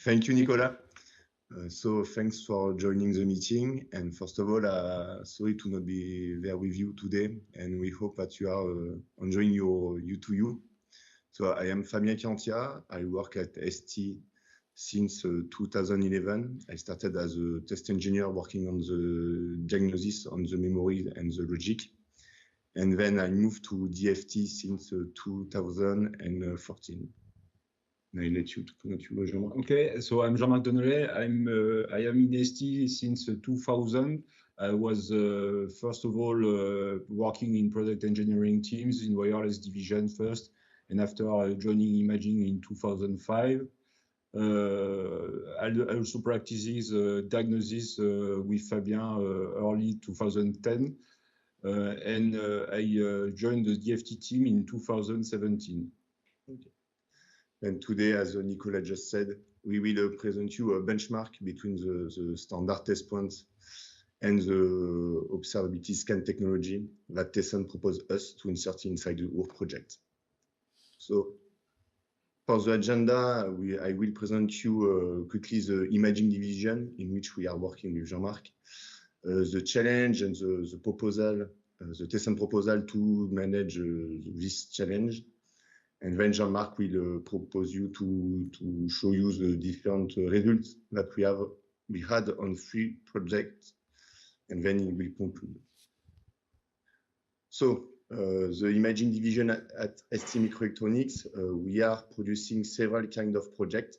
Thank you, Nicolas. So thanks for joining the meeting. And first of all, sorry to not be there with you today. And we hope that you are enjoying your U2U. So I am Fabien Chiantia. I work at ST since 2011. I started as a test engineer working on the diagnosis on the memory and the logic. And then I moved to DFT since 2014. I let you to continue, Jean-Marc. Okay, so I'm Jean-Marc Donnelet. I am in ST since 2000. I was first of all working in product engineering teams in wireless division first, and after joining imaging in 2005. I also practices diagnosis with Fabien early 2010, and I joined the DFT team in 2017. Okay. And today, as Nicolas just said, we will present you a benchmark between the standard test points and the observability scan technology that Tesson proposed us to insert inside the UR project. So for the agenda, I will present you quickly the imaging division in which we are working with Jean-Marc, the challenge and the proposal, the Tesson proposal to manage this challenge. And then Jean-Marc will propose you to show you the different results that we had on 3 projects, and then he will conclude. So the imaging division at ST Microelectronics, we are producing several kinds of projects.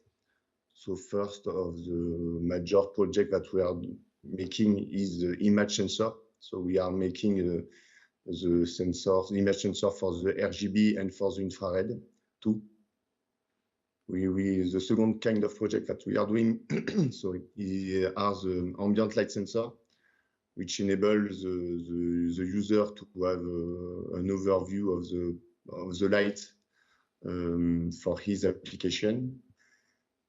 So first of the major project that we are making is the image sensor. So we are making the sensor, the image sensor for the RGB and for the infrared too. The second kind of project that we are doing, sorry, are the ambient light sensor, which enables the user to have an overview of the light for his application.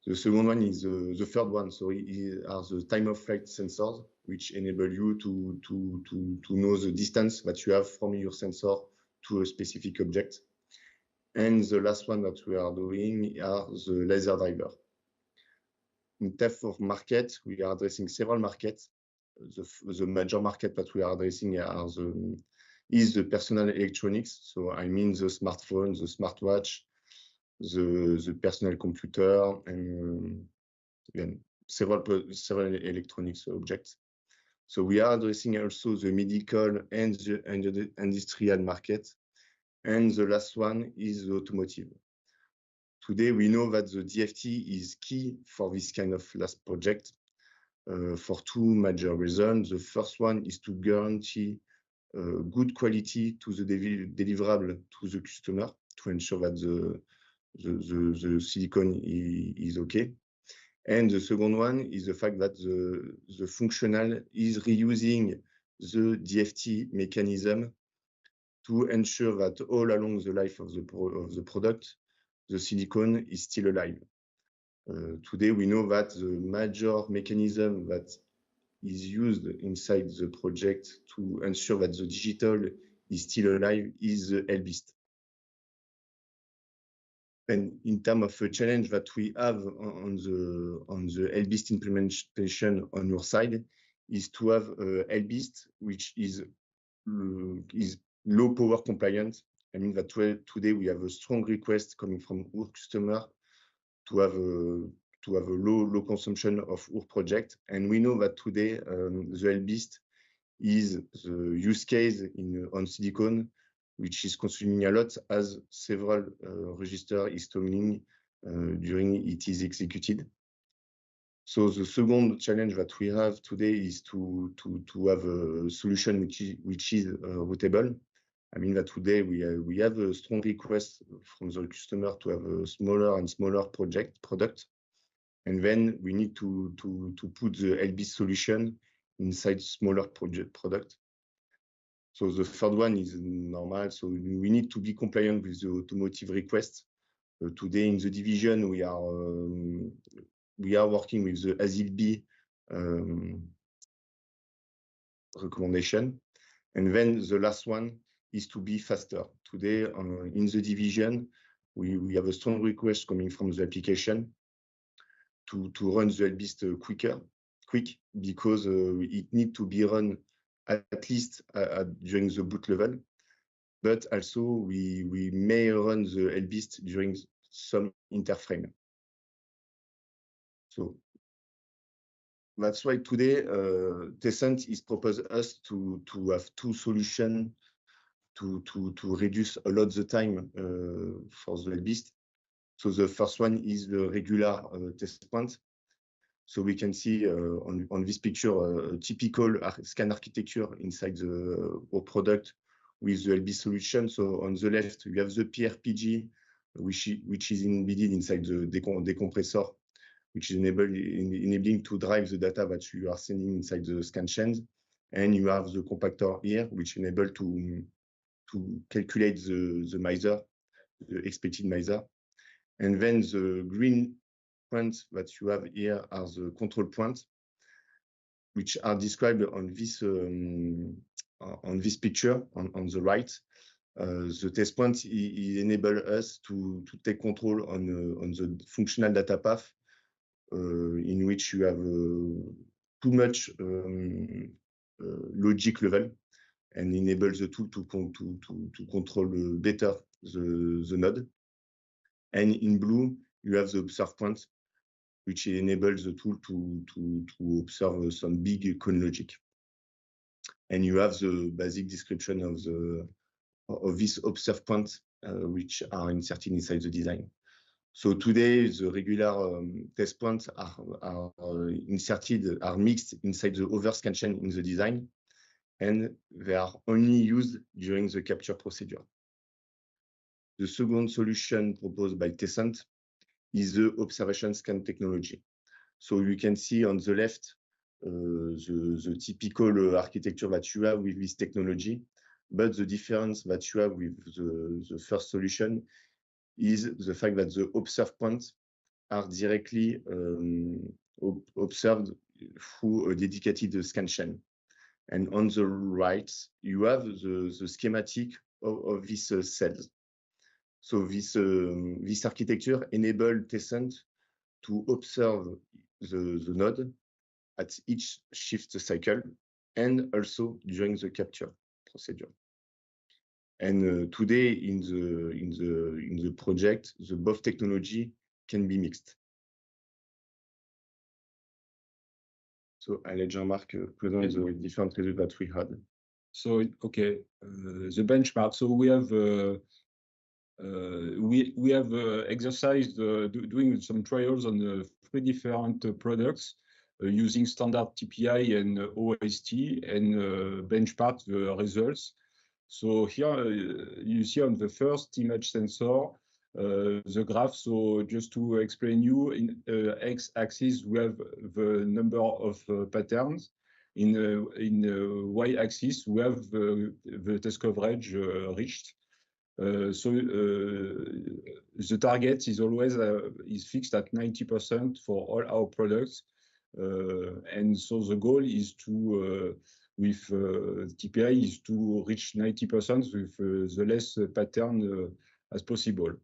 The second one is the third one, sorry, are the time of flight sensors, which enable you to know the distance that you have from your sensor to a specific object. And the last one that we are doing are the laser driver. In terms of market, we are addressing several markets. The major market that we are addressing is the personal electronics. So I mean the smartphone, the smartwatch, the personal computer, and again, several electronics objects. So we are addressing also the medical and the industrial market. And the last one is the automotive. Today, we know that the DFT is key for this kind of last project for 2 major reasons. The first one is to guarantee good quality to the deliverable to the customer to ensure that the silicon is okay. And the second one is the fact that the functional is reusing the DFT mechanism to ensure that all along the life of the product, the silicon is still alive. Today, we know that the major mechanism that is used inside the project to ensure that the digital is still alive is the LBIST. And in terms of a challenge that we have on the LBIST implementation on your side is to have a LBIST which is low power compliant. I mean that today we have a strong request coming from our customer to have a low consumption of our project, and we know that today the LBIST is the use case on silicon, which is consuming a lot as several register is toggling during it is executed. So the second challenge that we have today is to have a solution which is routable. I mean that today we have a strong request from the customer to have a smaller and smaller product, and then we need to put the LBIST solution inside smaller product. So the third one is normal. So we need to be compliant with the automotive request. Today in the division we are working with the ASIL-B recommendation, and then the last one is to be faster. Today in the division we have a strong request coming from the application to run the LBeast quick, because it need to be run at least during the boot level, but also we may run the LBeast during some interframe. So that's why today Tessent is proposed us to have two solutions to reduce a lot the time for the LBeast. So the first one is the regular test point. So we can see on this picture a typical scan architecture inside the product with the LBeast solution. So on the left, you have the PRPG, which is embedded inside the decompressor, which is enabling to drive the data that you are sending inside the scan chains. And you have the compactor here, which enable to calculate the miser, the expected miser. And then the green points that you have here are the control points, which are described on this picture on the right. The test point enable us to take control on the functional data path in which you have too much logic level, and enable the tool to control better the node. And in blue, you have the observe point, which enables the tool to observe some big cone logic. And you have the basic description of this observe point, which are inserted inside the design. So today, the regular test points are mixed inside the other scan chain in the design, and they are only used during the capture procedure. The second solution proposed by Tessent is the observation scan technology. So you can see on the left the typical architecture that you have with this technology, but the difference that you have with the first solution is the fact that the observe points are directly observed through a dedicated scan chain. And on the right, you have the schematic of these cells. So this architecture enabled Tessent to observe the node at each shift cycle and also during the capture procedure. And today in the project, the both technology can be mixed. So I'll let Jean-Marc present the different results that we had. So okay, the benchmark. So we have exercised doing some trials on 3 different products using standard TPI and OST, and benchmark the results. So here you see on the first image sensor the graph. So just to explain you, in x-axis we have the number of patterns. In y-axis we have the test coverage reached. So the target is always is fixed at 90% for all our products, and so the goal is to with TPI is to reach 90% with the less pattern as possible.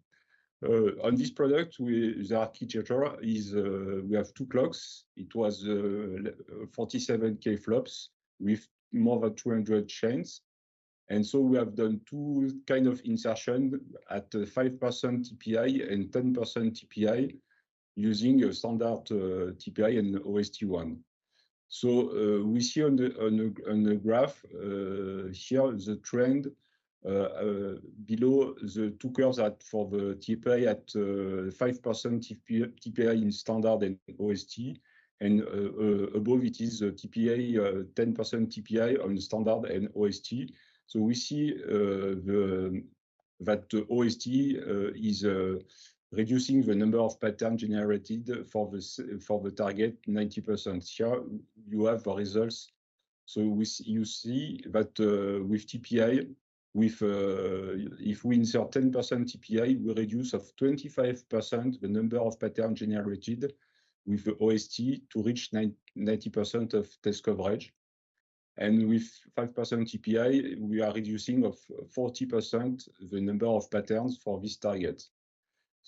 On this product, the architecture is we have 2 clocks. It was 47K flops with more than 200 chains. And so we have done 2 kind of insertion at 5% TPI and 10% TPI using a standard TPI and OST1. So we see on the graph here the trend below the 2 curves for the TPI at 5% TPI in standard and OST, and above it is TPI 10% TPI on standard and OST. So we see that the OST is reducing the number of patterns generated for the target 90%. Here you have the results. So you see that with TPI, if we insert 10% TPI, we reduce of 25% the number of patterns generated with the OST to reach 90% of test coverage. And with 5% TPI, we are reducing of 40% the number of patterns for this target.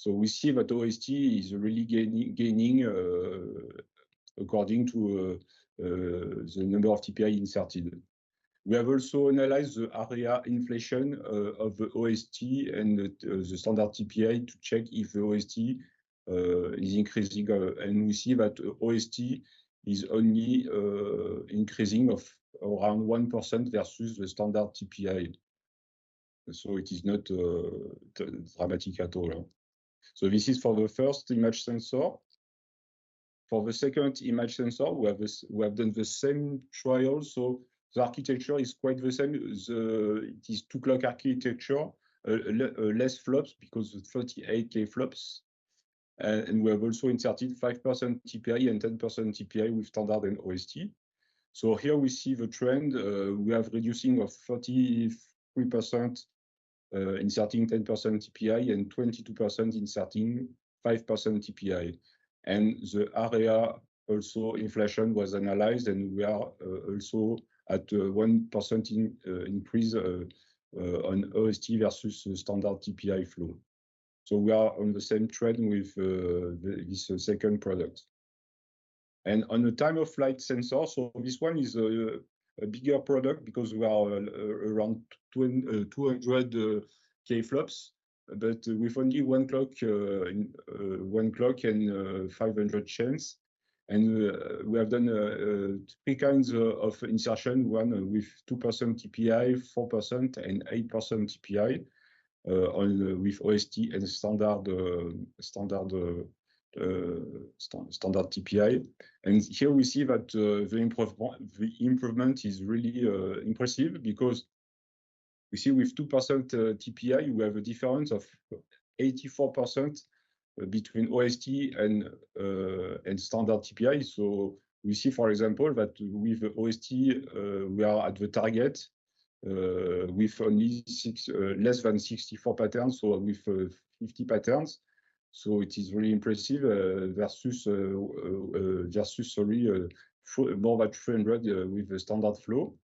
So we see that OST is really gaining according to the number of TPI inserted. We have also analyzed the area inflation of the OST and the standard TPI to check if the OST is increasing, and we see that OST is only increasing of around 1% versus the standard TPI. So it is not dramatic at all. So this is for the first image sensor. For the second image sensor, we have done the same trial. So the architecture is quite the same. It is 2-clock architecture, less flops because of 38K flops. And we have also inserted 5% TPI and 10% TPI with standard and OST. So here we see the trend. We have reducing of 33% inserting 10% TPI and 22% inserting 5% TPI. And the area also inflation was analyzed, and we are also at 1% increase on OST versus standard TPI flow. So we are on the same trend with this second product. And on the time of flight sensor, so this one is a bigger product because we are around 200K flops, but with only one clock and 500 chains. And we have done 3 kinds of insertion, one with 2% TPI, 4%, and 8% TPI with OST and standard TPI. And here we see that the improvement is really impressive, because we see with 2% TPI, we have a difference of 84% between OST and standard TPI. So we see, for example, that with OST, we are at the target with only less than 64 patterns, so with 50 patterns. So it is really impressive versus more than 300 with the standard flow.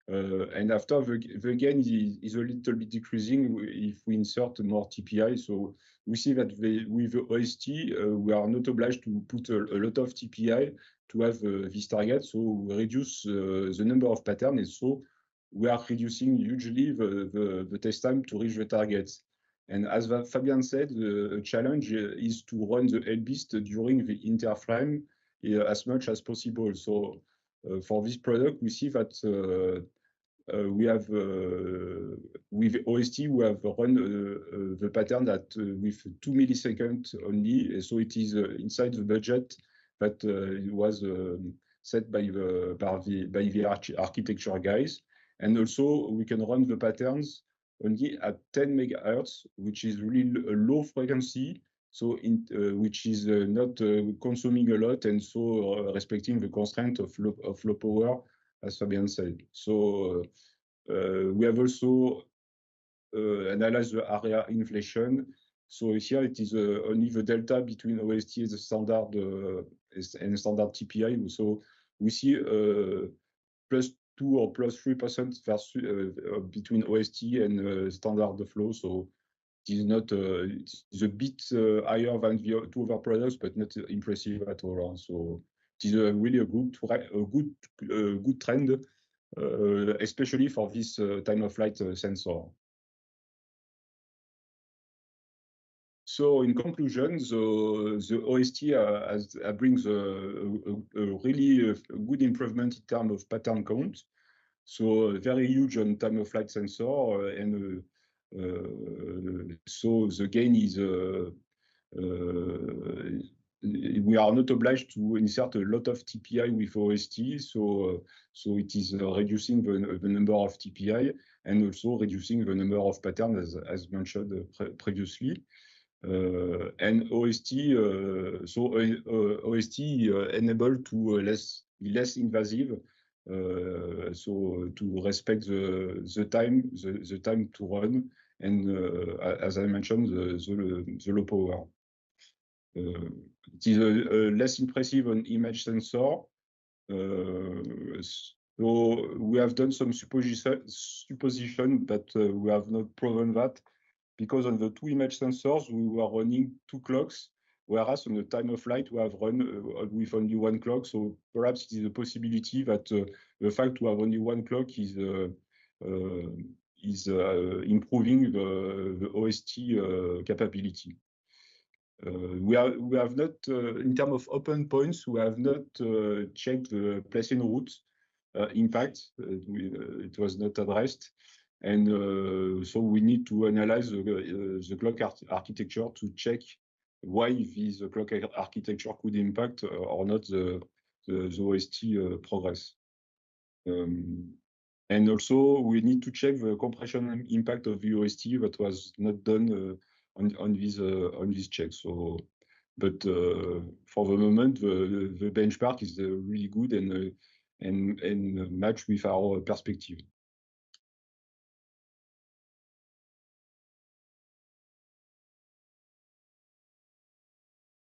And after the gain is a little bit decreasing if we insert more TPI. So we see that with the OST, we are not obliged to put a lot of TPI to have this target. So we reduce the number of patterns, and so we are reducing hugely the test time to reach the targets. And as Fabian said, the challenge is to run the LBeast during the interframe as much as possible. So for this product, we see that we have with OST, we have run the pattern that with 2 milliseconds only. So it is inside the budget that it was set by the architecture guys. And also we can run the patterns only at 10 megahertz, which is really a low frequency, so which is not consuming a lot, and so respecting the constraint of low power, as Fabian said. So we have also analyzed the area inflation. So here it is only the delta between OST and the standard TPI. So we see +2 or +3% versus between OST and standard flow. So it is not it's a bit higher than the 2 other products, but not impressive at all. So it is really a good trend, especially for this time of flight sensor. So in conclusion, the OST brings a really good improvement in terms of pattern count. So very huge on time of flight sensor, and so the gain is we are not obliged to insert a lot of TPI with OST, so it is reducing the number of TPI and also reducing the number of patterns as mentioned previously. And OST, OST enabled to be less invasive, so to respect the time to run, and as I mentioned, the low power. It is less impressive on image sensor. So we have done some supposition, but we have not proven that. because on the 2 image sensors, we were running 2 clocks, whereas on the time of flight, we have run with only 1 clock. So perhaps it is a possibility that the fact to have only 1 clock is improving the OST capability. We have not, in terms of open points, we have not checked the place en route impact. It was not addressed. And so we need to analyze the clock architecture to check why this clock architecture could impact or not the OST progress. And also we need to check the compression impact of the OST that was not done on this check. So, but for the moment, the benchmark is really good and match with our perspective.